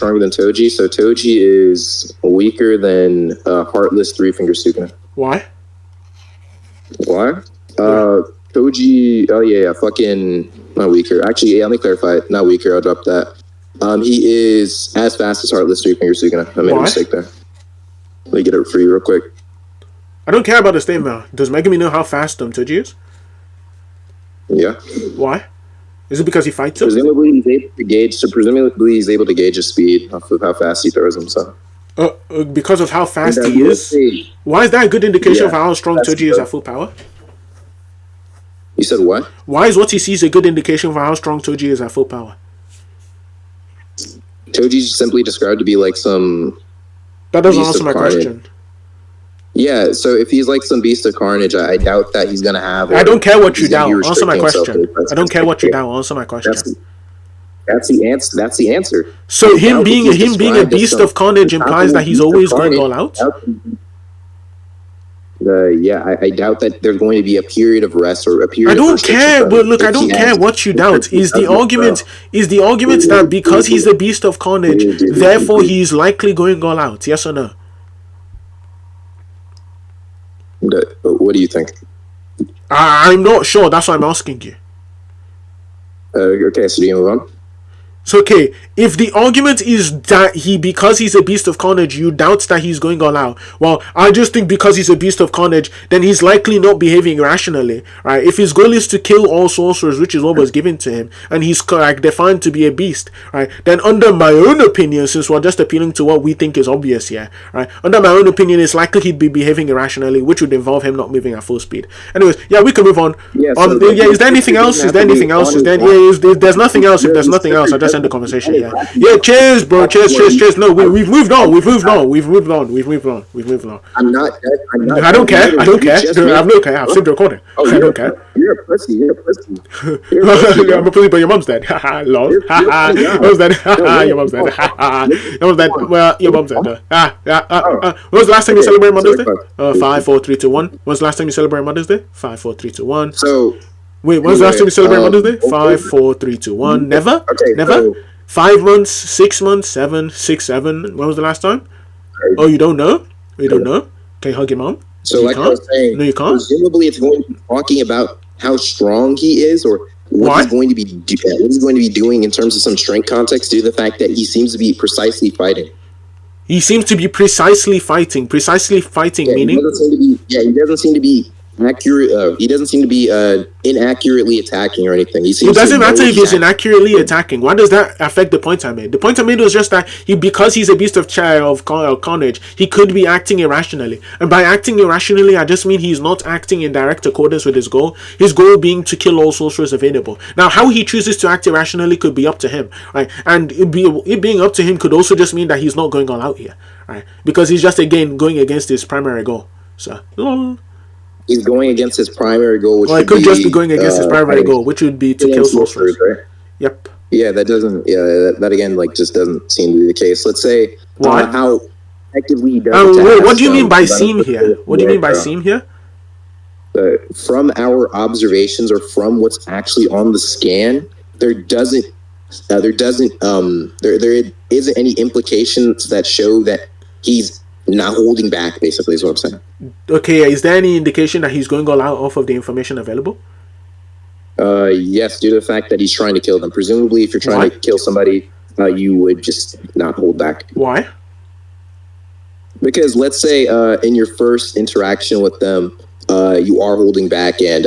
stronger than Toji. So Toji is weaker than Heartless Three Finger Sukuna. Why? Toji. Oh yeah, fucking not weaker. Actually, yeah. Let me clarify. Not weaker. I'll drop that. He is as fast as Heartless Three Finger Sukuna. I made a mistake there. Let me get it for you real quick. I don't care about the statement. Does Megami know how fast Toji is? Yeah. Why? Is it because he fights him? Presumably he's able to gauge. Presumably he's able to gauge his speed off of how fast he throws himself. Because of how fast he is. Why is that a good indication of how strong Toji is at full power? You said what? Why is what he sees a good indication for how strong Toji is at full power? Toji's simply described to be like some. That doesn't answer my question. Yeah, so if he's like some beast of carnage, I doubt that he's gonna have. I don't care what you doubt. Answer my question. I don't care what you doubt. Answer my question. That's the answer. That's the answer. So him being a beast of carnage implies that he's always going all out. I doubt that there's going to be a period of rest or a period. I don't care, but look, I don't care what you doubt. Is the argument that because he's a beast of carnage, therefore he's likely going all out? Yes or no? What do you think? I'm not sure. That's why I'm asking you. Okay, so do you move on? So, okay, if the argument is that because he's a beast of carnage, you doubt that he's going all out. Well, I just think because he's a beast of carnage, then he's likely not behaving rationally, right? If his goal is to kill all sorcerers, which is what was given to him, and he's defined to be a beast, right? Then under my own opinion, since we're just appealing to what we think is obvious here, right? Under my own opinion, it's likely he'd be behaving irrationally, which would involve him not moving at full speed. Anyways, yeah, we can move on. Is there anything else? Is there anything else? There's nothing else. If there's nothing else, I just end the conversation here. Yeah, cheers, bro. Cheers. No, we've moved on. I'm not. I don't care. I don't care. I've stopped recording. I don't care. You're a pussy. You're a pussy. I'm a pussy, but your mom's dead. Lol. Mom's dead. Your mom's dead. Your mom's dead. Well, your mom's dead. When was the last time you celebrated Mother's Day? 5, 4, 3, 2, 1. When was the last time you celebrated Mother's Day? 5, 4, 3, 2, 1. So. Wait, when's the last time you celebrated Mother's Day? 5, 4, 3, 2, 1. Never? Okay, never? So, 5 months, 6 months, 7, 6, 7. When was the last time? Oh, you don't know? You don't know? Can you hug your mom? So, like I was saying, no, you can't. Presumably, it's going to be talking about how strong he is, or what he's going to be doing in terms of some strength context, due to the fact that he seems to be precisely fighting. He seems to be precisely fighting. Precisely fighting, meaning? He doesn't seem to be accurate. He doesn't seem to be inaccurately attacking or anything. It doesn't matter if he's inaccurately attacking. Why does that affect the point I made? The point I made was just that because he's a beast of carnage, he could be acting irrationally. And by acting irrationally, I just mean he's not acting in direct accordance with his goal. His goal being to kill all sorcerers available. Now, how he chooses to act irrationally could be up to him, right? And it being up to him could also just mean that he's not going all out here, right? Because he's just again going against his primary goal. So, he's going against his primary goal, which it could just be going against his primary goal, which would be to kill sorcerers. Right? Yep. Yeah, that doesn't. Yeah, that again, just doesn't seem to be the case. Let's say how effectively he does. What do you mean by seem here? What do you mean by seem here? From our observations, or from what's actually on the scan, there isn't any implications that show that he's not holding back, basically, is what I'm saying. Okay, is there any indication that he's going all out off of the information available? Yes, due to the fact that he's trying to kill them. Presumably, if you're trying to kill somebody, you would just not hold back. Why? Because let's say in your first interaction with them, you are holding back and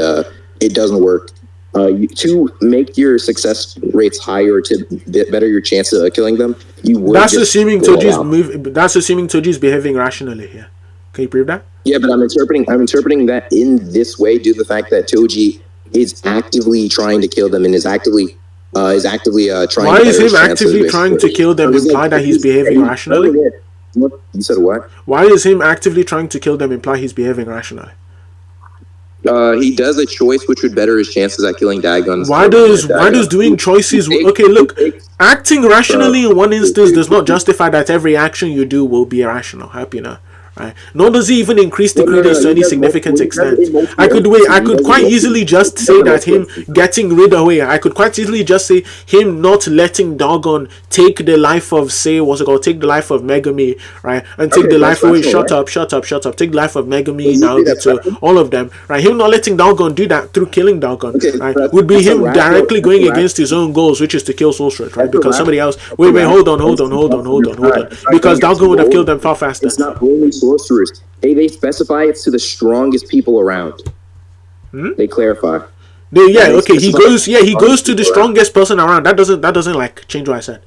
it doesn't work. To make your success rates higher, to better your chances of killing them, you would. That's assuming Toji's behaving rationally here. Can you prove that? Yeah, but I'm interpreting that in this way due to the fact that Toji is actively trying to kill them and is actively trying. Why is him actively trying to kill them imply that he's behaving rationally? You said what? Why is him actively trying to kill them imply he's behaving rationally? He does a choice which would better his chances at killing Dagons. Why does doing choices? Okay, look, acting rationally in one instance does not justify that every action you do will be irrational. I hope you know. right? Nor does he even increase the Well, no, no, credence no. to He any does significant multiple. He does it extent. in multiple I could instances. I He could does it in quite multiple. easily just He does say it that multiple him instances. getting rid of I could quite easily just say him not letting Dogon take the life of, say, what's it called, take the life of Megami, right, and take Okay, the that's life away. rational, Shut right? up, shut up, shut up. Take the life of Megami, Would you say that's Naobito, rational? all of them, right? Him not letting Dogon do that through killing Dogon, Okay, right, that's, would be that's a him rational. directly That's a going against his rational. own goals, which is to kill Sorcerers, right? That's a Because somebody rational. else, That's a wait, hold rational on, hold on, instance. hold on, hold on, hold on, It's not because going Dogon into would have killed gold. them far faster. It's not only sorcerers. They specify it's to the strongest people around. They clarify. Yeah, They okay, he specify it's goes. to Yeah, the he goes strongest to the people around. strongest person around. That doesn't like change what I said.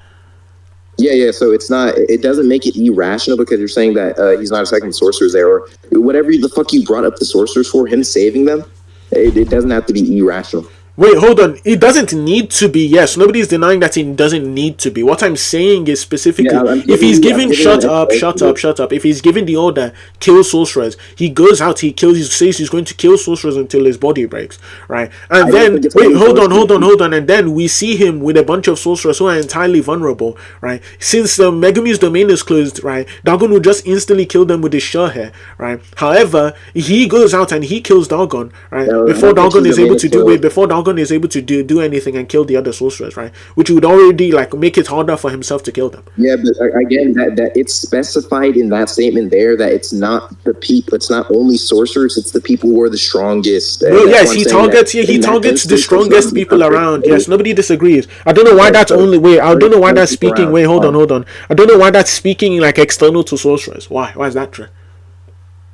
Yeah, yeah. So it's not. It doesn't make it irrational because you're saying that he's not attacking the sorcerers there, or whatever the fuck you brought up the sorcerers for. Him saving them, it doesn't have to be irrational. Wait, hold on. It doesn't need to be. Yes, nobody's denying that it doesn't need to be. What I'm saying is Yeah, specifically, I'm if he's I'm giving giving you shut an up, shut explanation. up, shut up. If he's giving the order, kill sorcerers, he goes out, he kills, he says he's going to kill sorcerers until his body breaks, right? And I don't then think it's wait, only hold on, sorcerers. hold on, hold on, and then we see him with a bunch of sorcerers who are entirely vulnerable, right? Since the Megumi's domain is closed, right? Dagon will just instantly kill them with his sure hair, right? However, he goes out and he kills Dagon, right? No, I Before don't think Dagon his is domain able is to do closed. it, before Dagon is able to do anything and kill the other sorcerers, right? Which would already like make it harder for himself to kill them. Yeah, but again, that it's specified in that statement there that it's not the people. It's not only sorcerers. It's the people who are the strongest. No, And that's why yes, I'm he saying that targets. Yeah, he in that targets the instance, it's not strongest the people perfect around. way. Yes, nobody disagrees. I don't know why that's So only. Wait, I don't know why that's people speaking. around. Wait, hold on. I don't know why that's speaking like external to sorcerers. Why? Why is that true?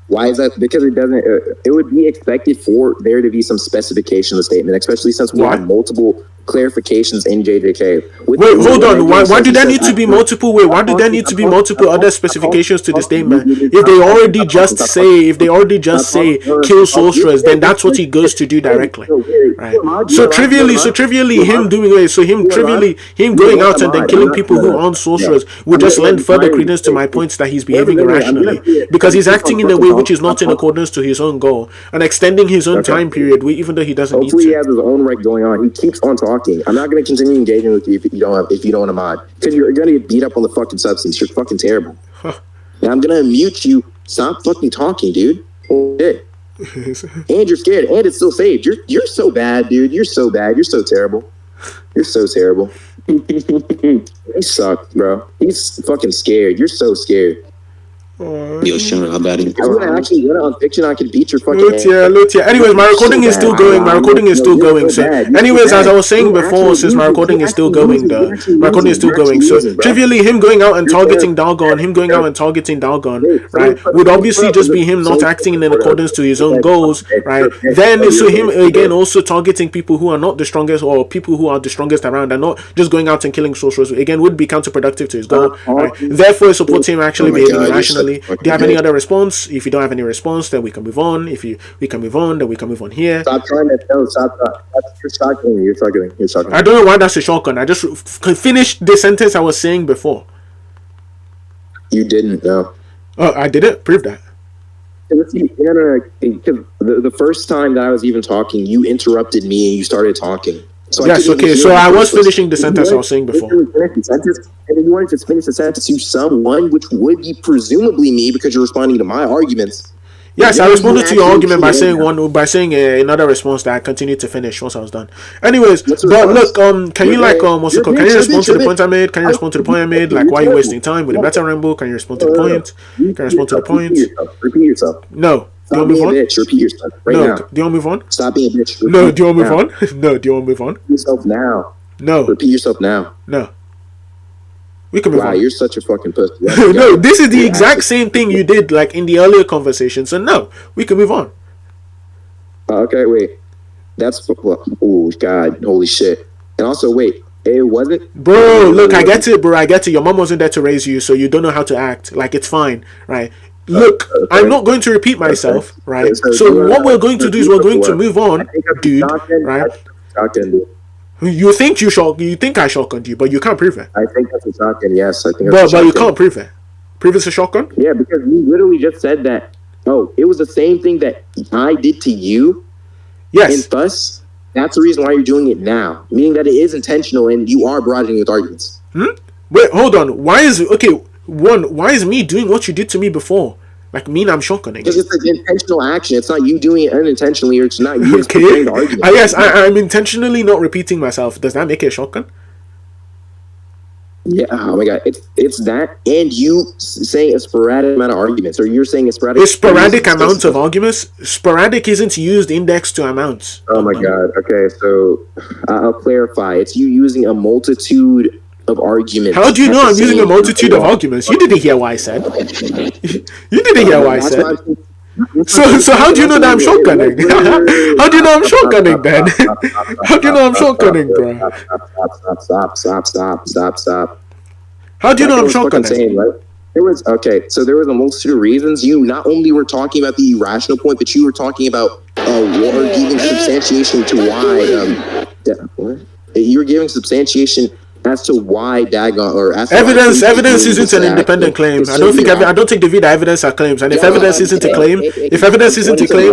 Why is that? Because it doesn't. It would be expected for there to be some specification of the statement, especially since we Why? have multiple clarifications in JJK. Wait, hold on. Megumin Why says, do he there says, need to be multiple? Wait, why do there need to be multiple other specifications to the statement? If they already just say, kill sorcerers, then that's what he goes to do directly, right? So trivially, him doing it. So him trivially, him going out and then killing people who aren't sorcerers would just lend further credence to my points that he's behaving irrationally because he's acting in a way which is not in accordance to his own goal and extending his own time period, even though he doesn't need Hopefully, he to. has his own right going on. He keeps on talking. I'm not going to continue engaging with you if you don't want to mod because you're going to get beat up on the fucking substance. You're fucking terrible. Now I'm going to mute you. Stop fucking talking, dude. Oh, shit. And you're scared, and it's still saved. You're so bad, dude. You're so bad. You're so terrible. You're so terrible. You suck, bro. He's fucking scared. You're so scared. Yo, Sean, how about it? I was gonna actually win it on fiction. I could beat your fucking Lutia. Anyways, my recording is still going. My recording is still going. So, anyways, as I was saying before, since my recording is still going, my recording is still going. So, trivially, him going out and targeting Dalgon, right, would obviously just be him not acting in accordance to his own goals, right? Then, so him again also targeting people who are not the strongest or people who are the strongest around and not just going out and killing sorcerers again would be counterproductive to his goal, right? Therefore, it supports him actually behaving irrationally. Do you have any other response? If you don't have any response, then we can move on. If we can move on, then we can move on here. Stop trying to stop. You're shotgunning. You're shotgunning. I don't know why that's a shotgun. I just finished the sentence I was saying before. You didn't know. Oh, I did it. Prove that. Because the first time that I was even talking, you interrupted me and you started talking. So yes, okay. So I was finishing the sentence I was saying before. And then you wanted to finish the sentence to someone, which would be presumably me because you're responding to my arguments. Yes, I responded to your argument by saying another response that I continued to finish once I was done. Anyways, but look, can you can you respond to the point I made? Can you respond to the point I made? Like, why are you wasting time with the meta ramble? Can you respond to the point? Can you respond to the point? Repeat yourself. No. Do you Stop want to being move a on? bitch. Repeat yourself right No. now. Do you want to move on? Stop being a bitch. No. Do you want to move on? No. Do you want to move on? Repeat yourself now. No. Repeat yourself now. No. We can move Wow, on. you're such a fucking pussy. No, this is the exact same thing you did like in the earlier conversation. So no, we can move on. Okay, wait. That's oh god, holy shit. And also, wait, it wasn't. Bro, look, I get it, bro. I get it. Your mom wasn't there to raise you, so you don't know how to act. Like, it's fine, right? Look, I'm not going to repeat myself, right? So what we're going to do is we're going to move on, dude, right? You think I shotgunned you, but you can't prove it. I think that's a shotgun. Yes, I think. That's but you can't prove it. Prove it's a shotgun? Yeah, because you literally just said that. Oh, it was the same thing that I did to you. Yes. And thus, that's the reason why you're doing it now, meaning that it is intentional and you are broadening with arguments. Wait, hold on. Why is me doing what you did to me before Like I'm shotgunning Because it. it's an intentional action. It's not you doing it unintentionally, or it's not you just Okay. preparing the argument. Yes, I'm intentionally not repeating myself. Does that make it a shotgun? Yeah. Oh my god. It's that, and you saying a sporadic amount of arguments, or you're saying a sporadic. A sporadic amount of arguments. Sporadic isn't used indexed to amounts. Oh my god. Okay, so I'll clarify. It's you using a multitude of arguments. How do you know I'm using a multitude of arguments? You didn't hear what I said. You didn't hear what I said. So how do you know that I'm shotgunning? How do you know I'm shotgunning then? How do you know I'm shotgunning, bro? Stop. How do you know I'm shotgunning? Right? There was a multitude of reasons. You not only were talking about the irrational point, but you were talking about or giving substantiation to why. You were giving substantiation as to why Dagon or as to evidence isn't an independent claim. I don't think the vida evidence are claims. And if evidence isn't a claim,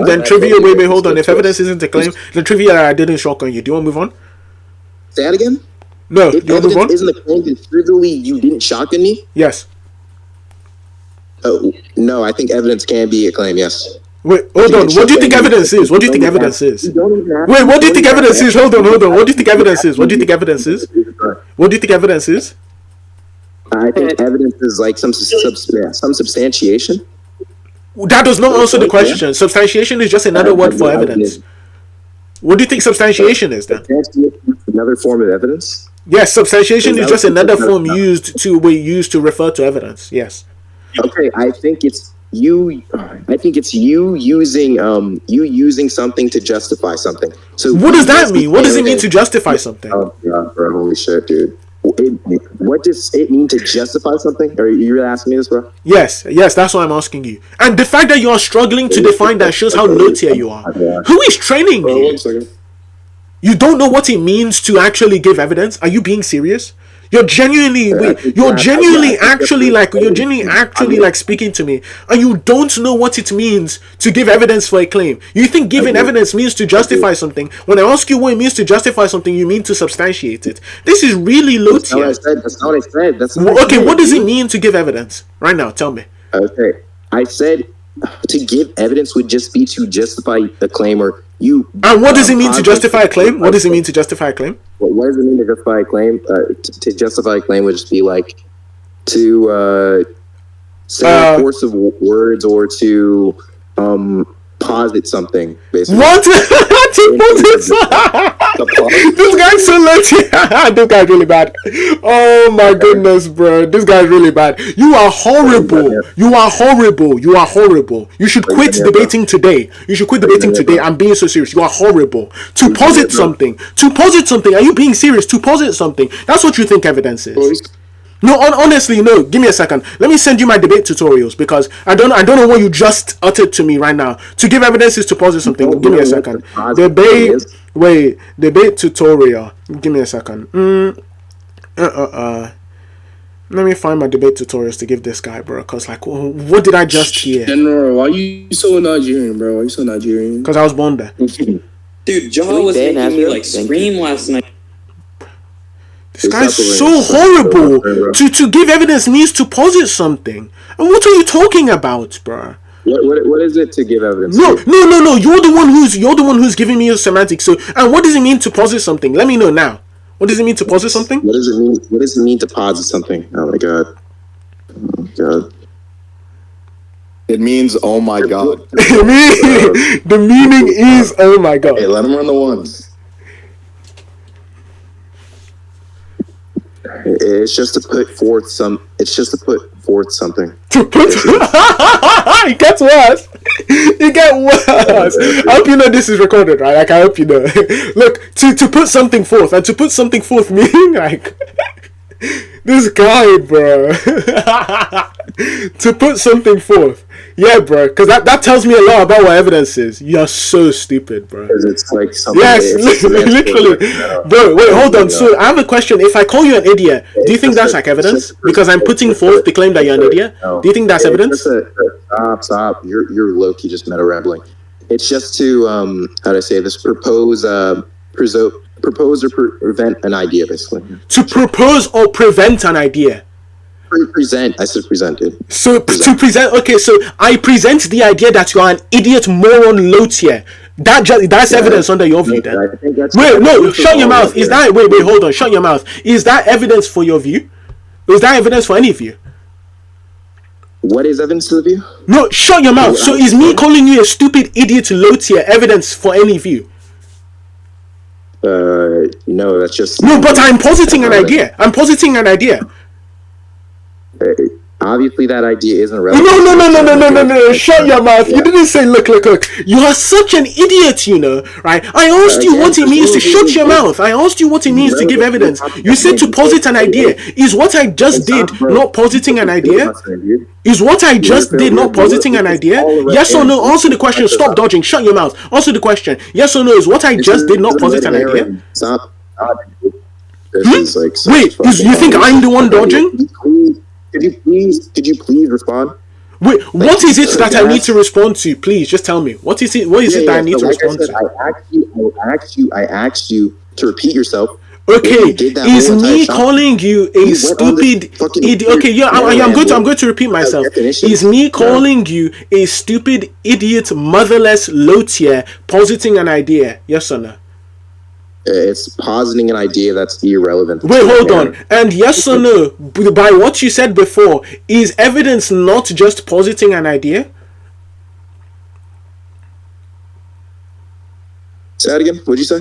then trivia. Wait, hold on. If evidence isn't a claim, then trivia I didn't shotgun you. Do you want to move on? Say that again. No. If do you want to move on? Isn't a claim, then trivially you didn't shotgun me? Yes. Oh no, I think evidence can be a claim. Yes. Wait, hold on. What do you think evidence is? What do you think evidence is? Wait, what do you think evidence is? Hold on. What do you think evidence is? What do you think evidence is? What do you think evidence is? I think evidence is like some substantiation. That does not answer the question. Substantiation is just another word for evidence. What do you think substantiation is then? Another form of evidence? Yes, substantiation is just another form used to refer to evidence. Yes. Okay, I think it's you using something to justify something. So what does that mean? What does it mean to justify something? Oh god, bro, holy shit, dude. What does it mean to justify something? Are you really asking me this, bro? Yes, that's what I'm asking you. And the fact that you are struggling to define that shows how low tier you are. Who is training you? 1 second. You don't know what it means to actually give evidence? Are you being serious? You're genuinely speaking to me, and you don't know what it means to give evidence for a claim. You think giving evidence means to justify something. When I ask you what it means to justify something, you mean to substantiate it. This is really low tier. That's not what I said. Okay, what does it mean to give evidence? Right now, tell me. Okay, I said to give evidence would just be to justify the claim, or you. And what does it mean to justify a claim? What does it mean to justify a claim? What does it mean to justify a claim? To justify a claim would just be like to say a course of words, or to posit something, basically. What? This guy's so lucky. This guy's really bad. Oh my goodness, bro. This guy's really bad. You are horrible. You are horrible. You should quit debating today. I'm being so serious. You are horrible. To posit something. Are you being serious? To posit something. That's what you think evidence is. No, honestly, no. Give me a second. Let me send you my debate tutorials, because I don't know what you just uttered to me right now. To give evidence is to posit something. Give me a second. Debate tutorial. Give me a second. Let me find my debate tutorials to give this guy, bro. Cause like, what did I just hear? General, why you so Nigerian, bro? Why you so Nigerian? Cause I was born there. Dude, Jaha was making me like scream last night. This guy's so horrible. To give evidence means to posit something. And what are you talking about, bro? What is it to give evidence? No. You're the one who's giving me a semantic. So, and what does it mean to posit something? Let me know now. What does it mean to posit something? What does it mean to posit something? Oh my god. It means oh my god. The meaning is oh my god. Hey, let him run the ones. It's just to put forth something. To put it gets worse. It gets worse. I hope you know this is recorded, right? Like, I hope you know. Look, to put something forth, and to put something forth meaning like this guy, bro. To put something forth. Yeah, bro, because that tells me a lot about what evidence is. You're so stupid, bro. Because it's like something. Yes, literally. Bro, wait, hold on. So I have a question. If I call you an idiot, do you think that's like evidence? Because I'm putting forth the claim that you're an idiot. Do you think that's evidence? Stop. You're low-key just meta rambling. It's just to how do I say this? Propose or prevent an idea, basically. To propose or prevent an idea. present. I said presented. So to present, okay, so I present the idea that you are an idiot, moron, lotier. That's evidence under your view. Then I think that's wait, no, shut your mouth. Right. Is that wait, hold on, shut your mouth. Is that evidence for your view? Is that evidence for any view? What is evidence to the view? No, shut your mouth. So is me calling you a stupid idiot, lotier evidence for any view? No, that's just no. But I'm positing an idea. I'm positing an idea. Obviously, that idea isn't relevant. No. Shut your mouth. Yeah. You didn't say, look. You are such an idiot, right? I asked you what it means to shut your mouth. I asked you what it means to give evidence. You said to posit an idea. Is what I just did not positing an idea? Is what I just did not positing an idea? Yes or no? Answer the question. Stop dodging. Shut your mouth. Answer the question. Yes or no? Is what I just did not posit an idea? Stop. Wait, you think I'm the one dodging? Could you please respond? Wait, what is it that I need to respond to? Please, just tell me. What is it that I need to respond to? I asked you to repeat yourself. Okay, is me calling you a stupid idiot? Okay, yeah, I'm going to repeat myself. Is me calling you a stupid idiot, motherless lotier, positing an idea? Yes or no? It's positing an idea that's irrelevant. Wait, hold on. And yes or no, by what you said before, is evidence not just positing an idea? Say that again. What'd you say?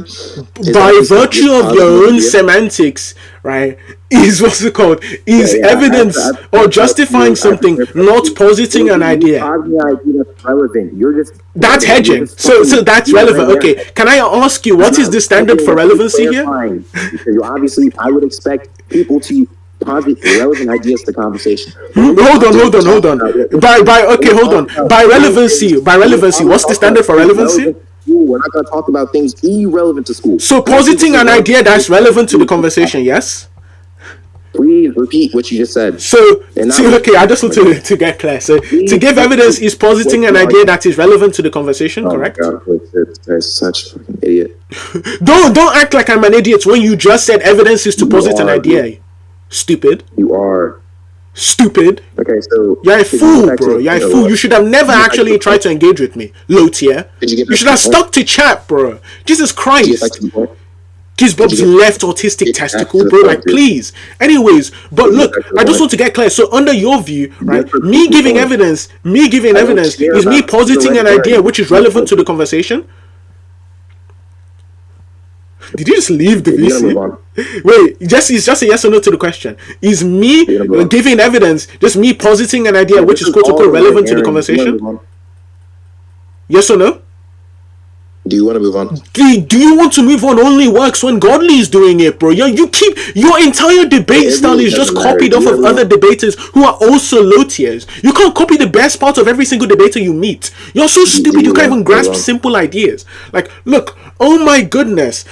By virtue of your own semantics, right? Is what's it called? Is evidence or justifying something not positing an idea? That's hedging. So that's relevant. Okay. Can I ask you what is the standard for relevancy here? Because obviously, I would expect people to posit relevant ideas to the conversation. Hold on. Hold on. By relevancy, what's the standard for relevancy? We're not going to talk about things irrelevant to school. So positing an idea that's relevant to the conversation, yes? Please repeat what you just said. So, okay, I just want to get clear. So, to give evidence is positing an idea that is relevant to the conversation, correct? Oh my God, that's such a fucking idiot. Don't act like I'm an idiot when you just said evidence is to posit an idea. Stupid. You are. Stupid. Okay, so you're a fool, bro. You're a fool. You should have never actually tried to engage with me, low tier. You should have stuck to chat, bro. Jesus Christ. Kiss Bob's left autistic testicle, bro. Like, please. Anyways, but look, I just want to get clear. So, under your view, right, me giving evidence is me positing an idea which is relevant to the conversation. Did you just leave the VC? Wait, it's just a yes or no to the question. Is me giving evidence just me positing an idea which is quote unquote relevant to the conversation? Yes or no? Do you want to move on? Do you want to move on? Only works when Godly is doing it, bro. You keep your entire debate style is just copied off of other debaters who are also low tiers. You can't copy the best part of every single debater you meet. You're so stupid you can't even grasp simple ideas. Like, look, oh my goodness.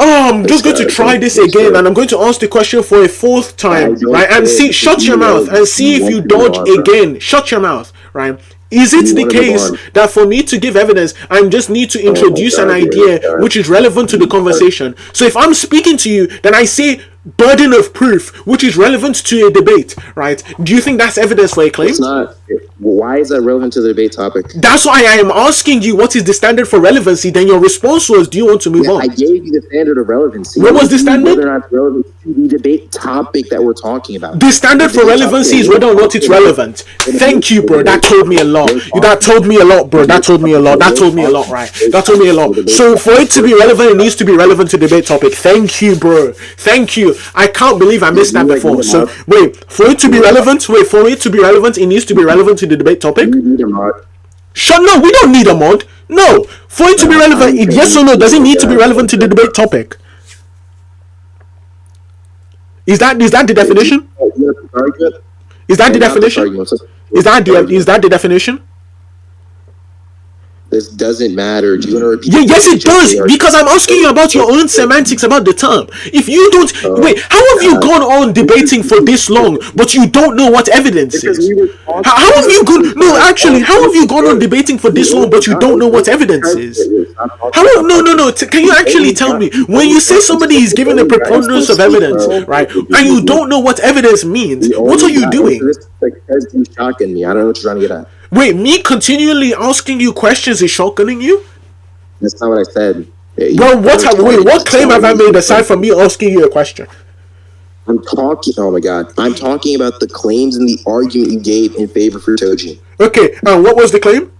Oh, I'm just going to try this again, and I'm going to ask the question for a fourth time, right? And see, shut your mouth and see if you dodge again. Shut your mouth, right? Is it the case that for me to give evidence, I just need to introduce an idea which is relevant to the conversation? So if I'm speaking to you, then I say burden of proof, which is relevant to a debate, right? Do you think that's evidence for a claim? It's not. Why is that relevant to the debate topic? That's why I am asking you what is the standard for relevancy. Then your response was, do you want to move on? I gave you the standard of relevancy. What was the standard? Whether or not it's relevant to the debate topic that we're talking about. The standard for relevancy is whether or not it's relevant. Thank you, bro. That told me a lot. That told me a lot, bro. That told me a lot. That told me a lot, right? That told me a lot. So for it to be relevant, it needs to be relevant to the debate topic. Thank you, bro. Thank you. I can't believe I missed that before. So wait, for it to be relevant, it needs to be relevant to the debate topic. Shut no, we don't need a mod. No, for it to be relevant, yes or no, does it need to be relevant to the debate topic? Is that the definition? Is that the definition? Is that the definition? This doesn't matter. Do you want to repeat? Yeah, yes, it does, because I'm asking you about your own semantics about the term. If you don't, wait, how have you gone on debating for this long, but you don't know what evidence is? How have you gone? No, actually, how have you gone on debating for this long, but you don't know what evidence is? How? No. Can you actually tell me when you say somebody is given a preponderance of evidence, right, and you don't know what evidence means? What are you doing? Because you're shocking me. I don't know what you're trying to get at. Wait, me continually asking you questions is shotgunning you? That's not what I said. Well, what claim have I made aside from me asking you a question? I'm talking. Oh my god! I'm talking about the claims and the argument you gave in favor for Toji. Okay, what was the claim?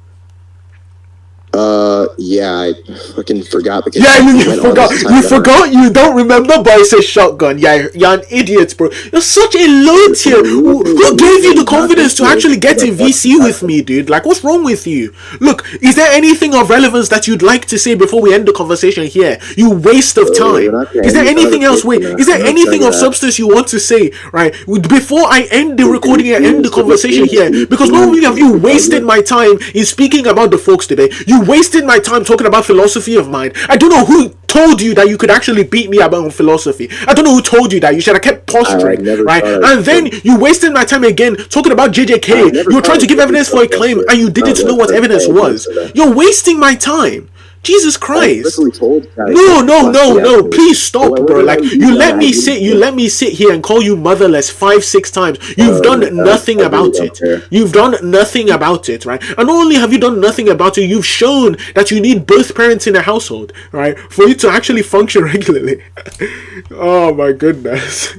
Yeah, I fucking forgot because you forgot. You forgot. You don't remember, but it's a shotgun. Yeah, you're an idiot, bro. You're such a low tier. Who gave you the confidence to actually get in VC with me, dude? Like, what's wrong with you? Look, is there anything of relevance that you'd like to say before we end the conversation here? You waste of time. Is there anything else? Wait, is there anything of substance you want to say, right? Before I end the recording and end the conversation here, because not only have you wasted my time in speaking about the folks today, you wasted my time talking about philosophy of mind. I don't know who told you that you could actually beat me about philosophy. I don't know who told you that. You should have kept posturing, right? And then you wasted my time again talking about JJK. You were trying to give evidence for a claim and you didn't know what evidence was. You're wasting my time. Jesus Christ. No. Please stop, bro. Like, you let me sit here and call you motherless 5-6 times. You've done nothing about it. You've done nothing about it, right? And not only have you done nothing about it, you've shown that you need both parents in a household, right? For you to actually function regularly. Oh my goodness.